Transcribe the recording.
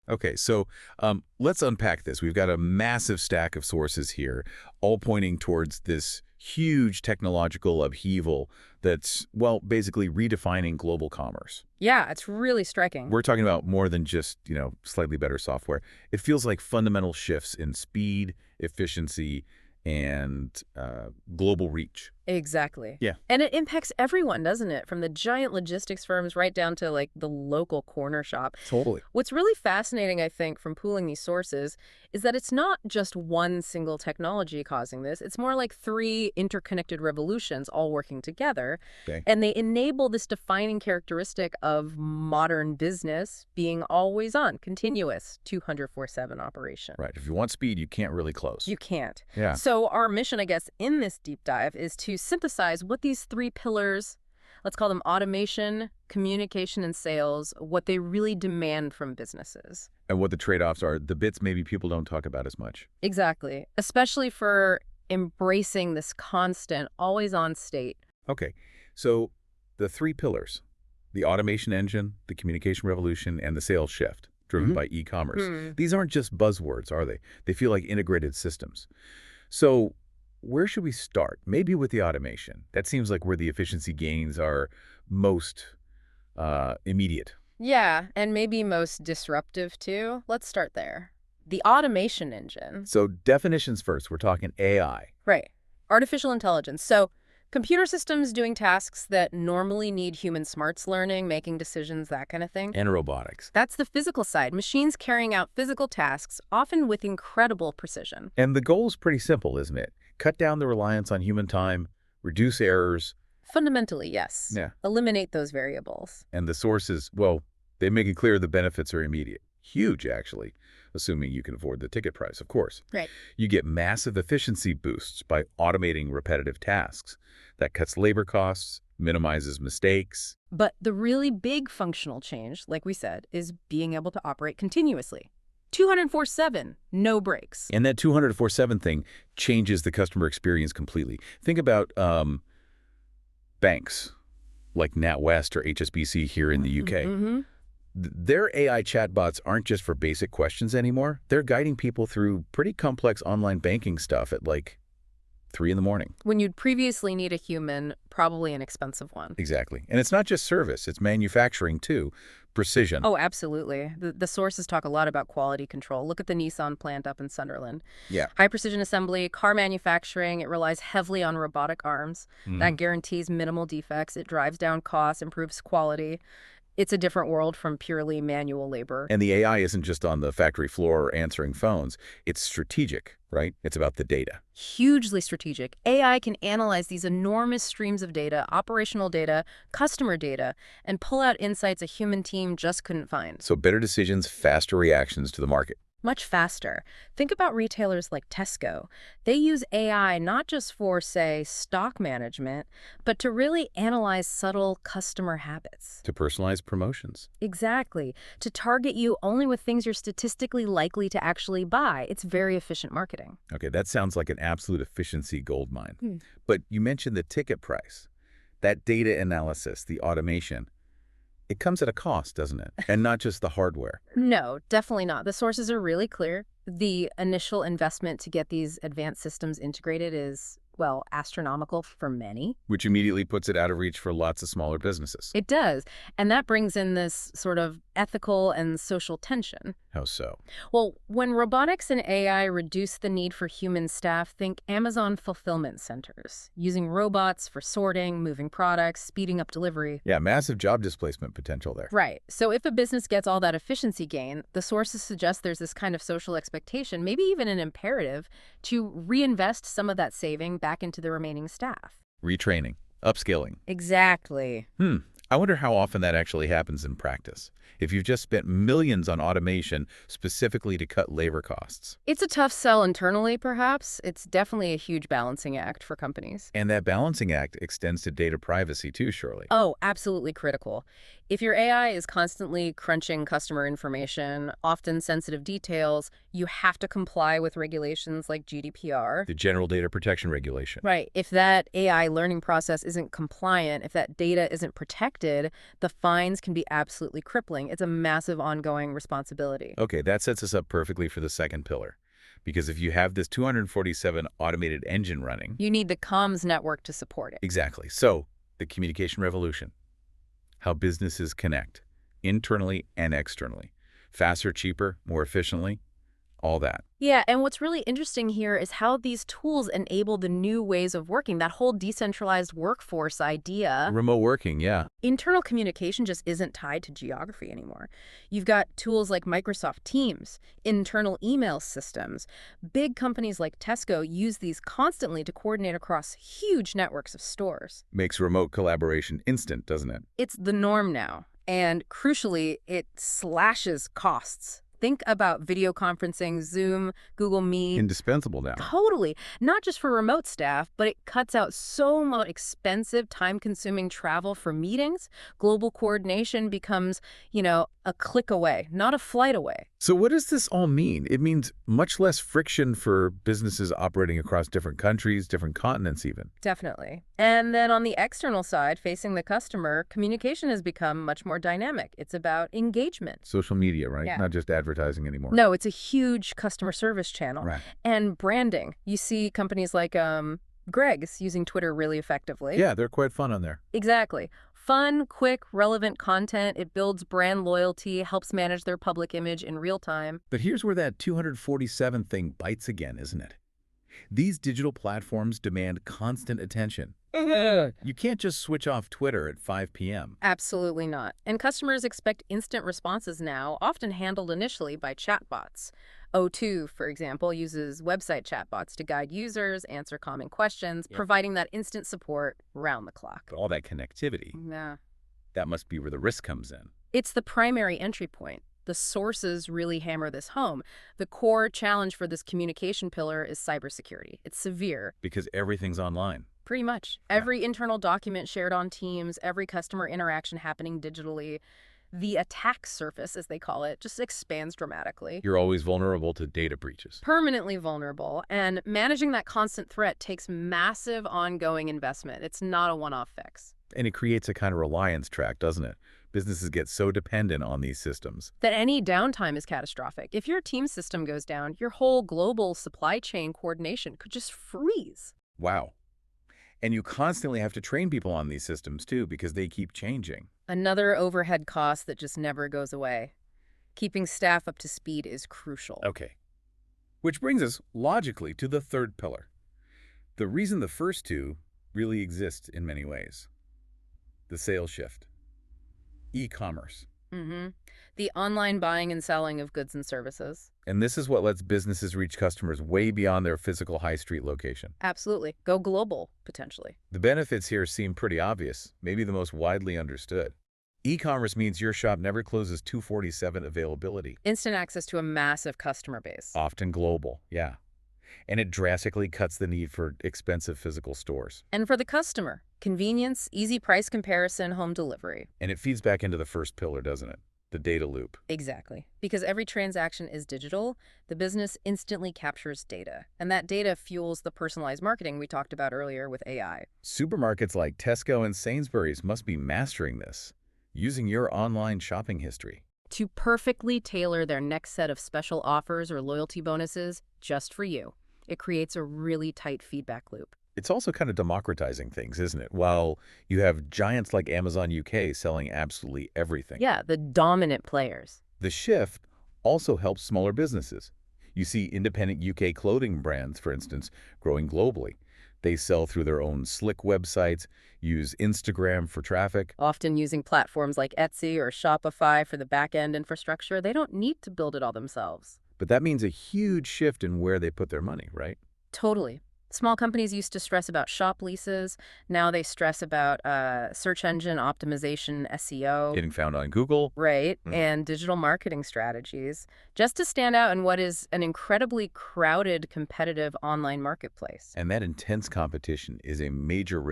Okay, so let's unpack this. We've got a massive stack of sources here, all pointing towards this huge technological upheaval that's, well, basically redefining global commerce. Yeah, it's really striking. We're talking about more than just, slightly better software. It feels like fundamental shifts in speed, efficiency, and global reach. Exactly. Yeah. And it impacts everyone, doesn't it? From the giant logistics firms right down to like the local corner shop. Totally. What's really fascinating, I think, from pooling these sources is that it's not just one single technology causing this. It's more like three interconnected revolutions all working together. Okay. And they enable this defining characteristic of modern business being always on, continuous, 204/7 operation. Right. If you want speed, you can't really close. You can't. Yeah. So our mission, I guess, in this deep dive is to synthesize what these three pillars, let's call them automation, communication, and sales, what they really demand from businesses. And what the trade-offs are, the bits maybe people don't talk about as much. Exactly. Especially for embracing this constant, always-on state. Okay. So the three pillars, the automation engine, the communication revolution, and the sales shift driven by e-commerce. These aren't just buzzwords, are they? They feel like integrated systems. So where should we start? Maybe with the automation. That seems like where the efficiency gains are most immediate. Yeah, and maybe most disruptive, too. Let's start there. The automation engine. So definitions first. We're talking AI. Right. Artificial intelligence. So computer systems doing tasks that normally need human smarts learning, making decisions, that kind of thing. And robotics. That's the physical side. Machines carrying out physical tasks, often with incredible precision. And the goal is pretty simple, isn't it? Cut down the reliance on human time, reduce errors. Fundamentally, yes. Yeah. Eliminate those variables. And the sources, well, they make it clear the benefits are immediate. Huge, actually, assuming you can afford the ticket price, of course. Right. You get massive efficiency boosts by automating repetitive tasks. That cuts labor costs, minimizes mistakes. But the really big functional change, like we said, is being able to operate continuously. 204/7, no breaks. And that 204/7 thing changes the customer experience completely. Think about banks like NatWest or HSBC here in the UK. Their AI chatbots aren't just for basic questions anymore. They're guiding people through pretty complex online banking stuff at like 3 in the morning. When you'd previously need a human, probably an expensive one. Exactly. And it's not just service, it's manufacturing too. Precision. Oh, absolutely. The sources talk a lot about quality control. Look at the Nissan plant up in Sunderland. Yeah. High precision assembly, car manufacturing, it relies heavily on robotic arms. That guarantees minimal defects. It drives down costs, improves quality. It's a different world from purely manual labor. And the AI isn't just on the factory floor or answering phones. It's strategic, right? It's about the data. Hugely strategic. AI can analyze these enormous streams of data, operational data, customer data, and pull out insights a human team just couldn't find. So better decisions, faster reactions to the market. Much faster. Think about retailers like Tesco. They use AI not just for, say, stock management, but to really analyze subtle customer habits. To personalize promotions. Exactly. To target you only with things you're statistically likely to actually buy. It's very efficient marketing. Okay, that sounds like an absolute efficiency goldmine. But you mentioned the ticket price. That data analysis, the automation, it comes at a cost, doesn't it? And not just the hardware. No, definitely not. The sources are really clear. The initial investment to get these advanced systems integrated is, well, astronomical for many. Which immediately puts it out of reach for lots of smaller businesses. It does. And that brings in this sort of ethical and social tension. How so? Well, when robotics and AI reduce the need for human staff, think Amazon fulfillment centers, using robots for sorting, moving products, speeding up delivery. Yeah, massive job displacement potential there. Right. So if a business gets all that efficiency gain, the sources suggest there's this kind of social expectation, maybe even an imperative, to reinvest some of that saving back into the remaining staff. Retraining, upskilling. Exactly. I wonder how often that actually happens in practice. If you've just spent millions on automation specifically to cut labor costs. It's a tough sell internally, perhaps. It's definitely a huge balancing act for companies. And that balancing act extends to data privacy too, surely. Oh, absolutely critical. If your AI is constantly crunching customer information, often sensitive details, you have to comply with regulations like GDPR. The General Data Protection Regulation. Right. If that AI learning process isn't compliant, if that data isn't protected, the fines can be absolutely crippling. It's a massive ongoing responsibility. Okay, that sets us up perfectly for the second pillar. Because if you have this 247 automated engine running... You need the comms network to support it. Exactly. So, the communication revolution. How businesses connect, internally and externally. Faster, cheaper, more efficiently, all that. Yeah, and what's really interesting here is how these tools enable the new ways of working, that whole decentralized workforce idea. Remote working, yeah. Internal communication just isn't tied to geography anymore. You've got tools like Microsoft Teams, internal email systems. Big companies like Tesco use these constantly to coordinate across huge networks of stores. Makes remote collaboration instant, doesn't it? It's the norm now, and crucially, it slashes costs. Think about video conferencing, Zoom, Google Meet. Indispensable now. Totally. Not just for remote staff, but it cuts out so much expensive, time-consuming travel for meetings. Global coordination becomes, a click away, not a flight away. So what does this all mean? It means much less friction for businesses operating across different countries, different continents even. Definitely. And then on the external side, facing the customer, communication has become much more dynamic. It's about engagement. Social media, right? Yeah. Not just advertising anymore. No, it's a huge customer service channel. Right. And branding. You see companies like Greg's using Twitter really effectively. Yeah, they're quite fun on there. Exactly. Fun, quick, relevant content. It builds brand loyalty, helps manage their public image in real time. But here's where that 247 thing bites again, isn't it? These digital platforms demand constant attention. You can't just switch off Twitter at 5 p.m. Absolutely not. And customers expect instant responses now, often handled initially by chatbots. O2, for example, uses website chatbots to guide users, answer common questions, providing that instant support round the clock. But all that connectivity, Yeah. that must be where the risk comes in. It's the primary entry point. The sources really hammer this home. The core challenge for this communication pillar is cybersecurity. It's severe. Because everything's online. Pretty much. Every internal document shared on Teams, every customer interaction happening digitally. The attack surface, as they call it, just expands dramatically. You're always vulnerable to data breaches. Permanently vulnerable. And managing that constant threat takes massive ongoing investment. It's not a one-off fix. And it creates a kind of reliance track, doesn't it? Businesses get so dependent on these systems. That any downtime is catastrophic. If your team system goes down, your whole global supply chain coordination could just freeze. Wow. And you constantly have to train people on these systems, too, because they keep changing. Another overhead cost that just never goes away. Keeping staff up to speed is crucial. Okay. Which brings us, logically, to the third pillar. The reason the first two really exist in many ways. The sales shift. E-commerce. The online buying and selling of goods and services. And this is what lets businesses reach customers way beyond their physical high street location. Absolutely. Go global, potentially. The benefits here seem pretty obvious, maybe the most widely understood. E-commerce means your shop never closes 247 availability. Instant access to a massive customer base. Often global, yeah. And it drastically cuts the need for expensive physical stores. And for the customer, convenience, easy price comparison, home delivery. And it feeds back into the first pillar, doesn't it? The data loop. Exactly. Because every transaction is digital, the business instantly captures data. And that data fuels the personalized marketing we talked about earlier with AI. Supermarkets like Tesco and Sainsbury's must be mastering this, using your online shopping history to perfectly tailor their next set of special offers or loyalty bonuses just for you. It creates a really tight feedback loop. It's also kind of democratizing things, isn't it? While you have giants like Amazon UK selling absolutely everything. Yeah, the dominant players. The shift also helps smaller businesses. You see independent UK clothing brands, for instance, growing globally. They sell through their own slick websites, use Instagram for traffic. Often using platforms like Etsy or Shopify for the back-end infrastructure. They don't need to build it all themselves. But that means a huge shift in where they put their money, right? Totally. Small companies used to stress about shop leases. Now they stress about search engine optimization, SEO. Getting found on Google. Right, and digital marketing strategies, just to stand out in what is an incredibly crowded, competitive online marketplace. And that intense competition is a major risk